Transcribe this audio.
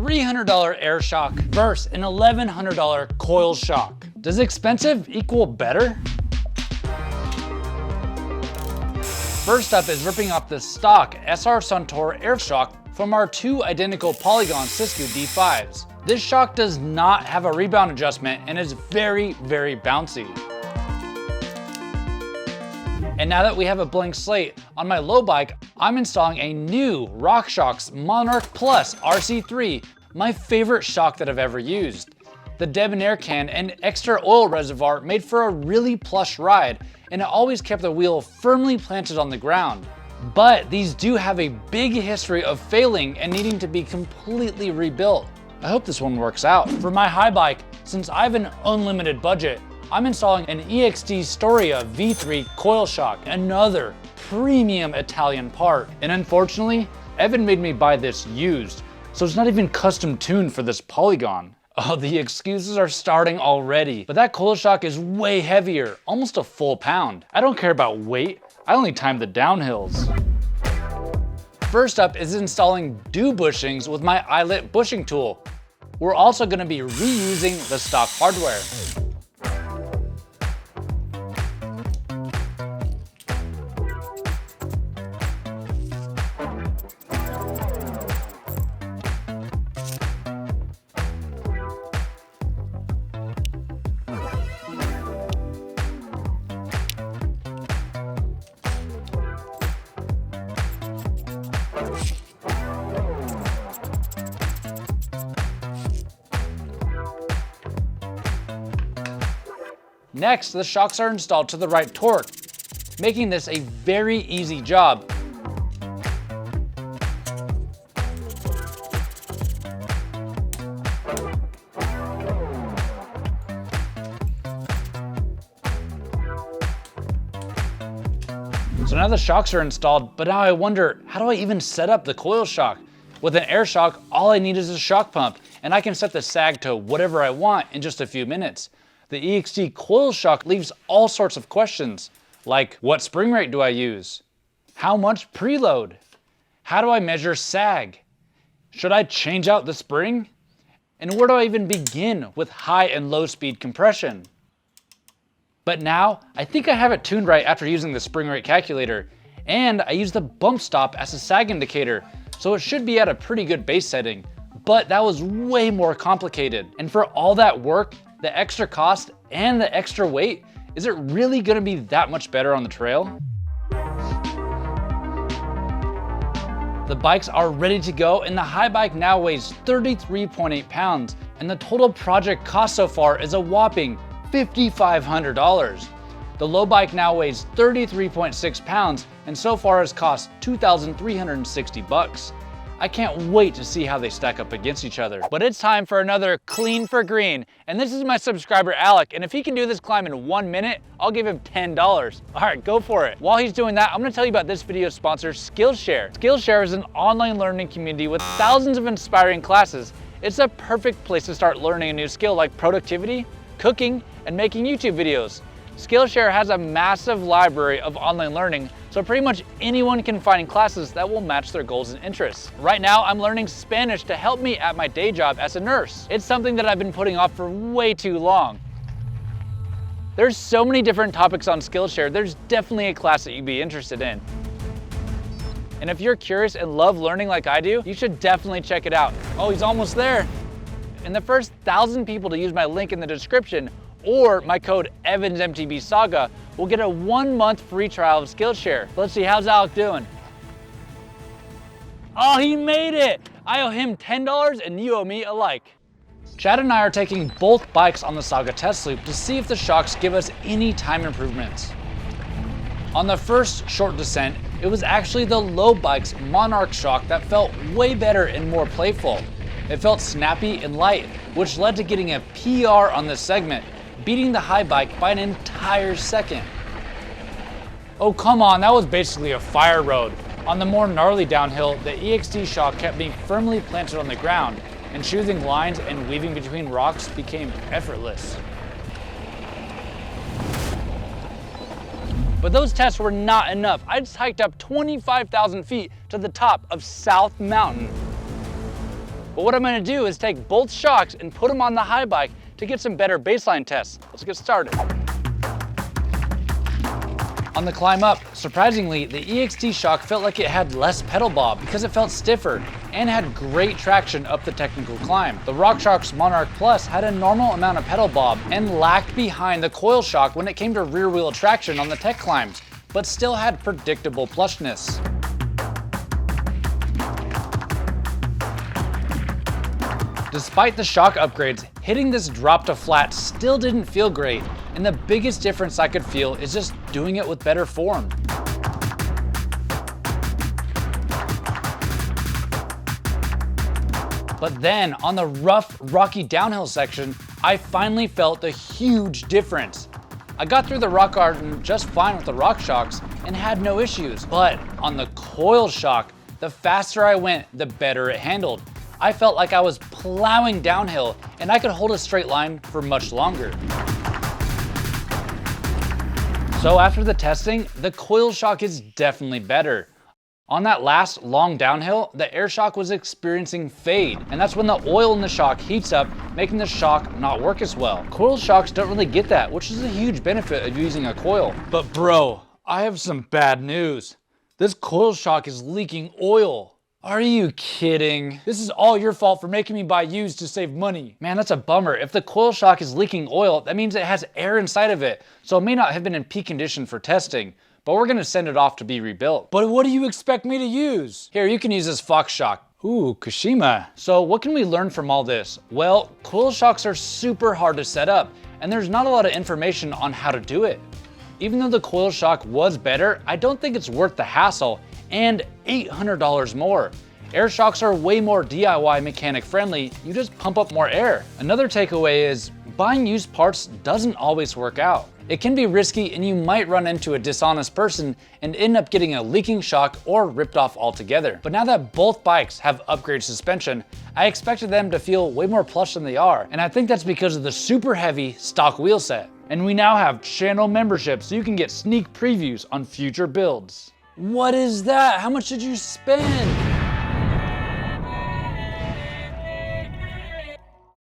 $300 air shock versus an $1,100 coil shock. Does expensive equal better? First up is ripping off the stock SR Suntour air shock from our two identical Polygon Siskiyou D5s. This shock does not have a rebound adjustment and is very, very bouncy. And now that we have a blank slate, on my low bike, I'm installing a new RockShox Monarch Plus RC3, my favorite shock that I've ever used. The debonair can and extra oil reservoir made for a really plush ride, and it always kept the wheel firmly planted on the ground. But these do have a big history of failing and needing to be completely rebuilt. I hope this one works out. For my high bike, since I have an unlimited budget, I'm installing an EXT Storia V3 coil shock, another premium Italian part. And unfortunately, Evan made me buy this used, so it's not even custom tuned for this Polygon. Oh, the excuses are starting already. But that coil shock is way heavier, almost a full pound. I don't care about weight, I only time the downhills. First up is installing dew bushings with my eyelet bushing tool. We're also gonna be reusing the stock hardware. Next, the shocks are installed to the right torque, making this a very easy job. So now the shocks are installed, but now I wonder, how do I even set up the coil shock? With an air shock, all I need is a shock pump, and I can set the sag to whatever I want in just a few minutes. The EXT coil shock leaves all sorts of questions, like what spring rate do I use? How much preload? How do I measure sag? Should I change out the spring? And where do I even begin with high and low speed compression? But now, I think I have it tuned right after using the spring rate calculator, and I use the bump stop as a sag indicator, so it should be at a pretty good base setting. But that was way more complicated. And for all that work, the extra cost and the extra weight, is it really gonna be that much better on the trail? The bikes are ready to go, and the high bike now weighs 33.8 pounds, and the total project cost so far is a whopping $5,500. The low bike now weighs 33.6 pounds, and so far has cost $2,360. I can't wait to see how they stack up against each other. But it's time for another clean for green. And this is my subscriber, Alec. And if he can do this climb in 1 minute, I'll give him $10. All right, go for it. While he's doing that, I'm gonna tell you about this video's sponsor, Skillshare. Skillshare is an online learning community with thousands of inspiring classes. It's a perfect place to start learning a new skill like productivity, cooking, and making YouTube videos. Skillshare has a massive library of online learning, so pretty much anyone can find classes that will match their goals and interests. Right now, I'm learning Spanish to help me at my day job as a nurse. It's something that I've been putting off for way too long. There's so many different topics on Skillshare, there's definitely a class that you'd be interested in. And if you're curious and love learning like I do, you should definitely check it out. Oh, he's almost there. And the first 1,000 people to use my link in the description or my code EvansMTB Saga will get a 1-month free trial of Skillshare. Let's see, how's Alec doing? Oh, he made it! I owe him $10 and you owe me a like. Chad and I are taking both bikes on the Saga test loop to see if the shocks give us any time improvements. On the first short descent, it was actually the low bike's Monarch shock that felt way better and more playful. It felt snappy and light, which led to getting a PR on this segment, beating the high bike by an entire second. Oh, come on, that was basically a fire road. On the more gnarly downhill, the EXT shock kept me firmly planted on the ground, and choosing lines and weaving between rocks became effortless. But those tests were not enough. I just hiked up 25,000 feet to the top of South Mountain. But what I'm gonna do is take both shocks and put them on the high bike to get some better baseline tests. Let's get started. On the climb up, surprisingly, the EXT shock felt like it had less pedal bob because it felt stiffer and had great traction up the technical climb. The RockShox Monarch Plus had a normal amount of pedal bob and lagged behind the coil shock when it came to rear wheel traction on the tech climbs, but still had predictable plushness. Despite the shock upgrades, hitting this drop to flat still didn't feel great, and the biggest difference I could feel is just doing it with better form. But then, on the rough, rocky downhill section, I finally felt the huge difference. I got through the rock garden just fine with the RockShox and had no issues, but on the coil shock, the faster I went, the better it handled. I felt like I was plowing downhill and I could hold a straight line for much longer. So after the testing, the coil shock is definitely better. On that last long downhill, the air shock was experiencing fade, and that's when the oil in the shock heats up, making the shock not work as well. Coil shocks don't really get that, which is a huge benefit of using a coil. But bro, I have some bad news. This coil shock is leaking oil. Are you kidding? This is all your fault for making me buy used to save money. Man, that's a bummer. If the coil shock is leaking oil, that means it has air inside of it, so it may not have been in peak condition for testing, but we're gonna send it off to be rebuilt. But what do you expect me to use? Here, you can use this Fox shock. Ooh, Kashima. So what can we learn from all this? Well, coil shocks are super hard to set up, and there's not a lot of information on how to do it. Even though the coil shock was better, I don't think it's worth the hassle and $800 more. Air shocks are way more DIY mechanic friendly, you just pump up more air. Another takeaway is buying used parts doesn't always work out. It can be risky and you might run into a dishonest person and end up getting a leaking shock or ripped off altogether. But now that both bikes have upgraded suspension, I expected them to feel way more plush than they are, and I think that's because of the super heavy stock wheel set. And we now have channel membership so you can get sneak previews on future builds. What is that? How much did you spend?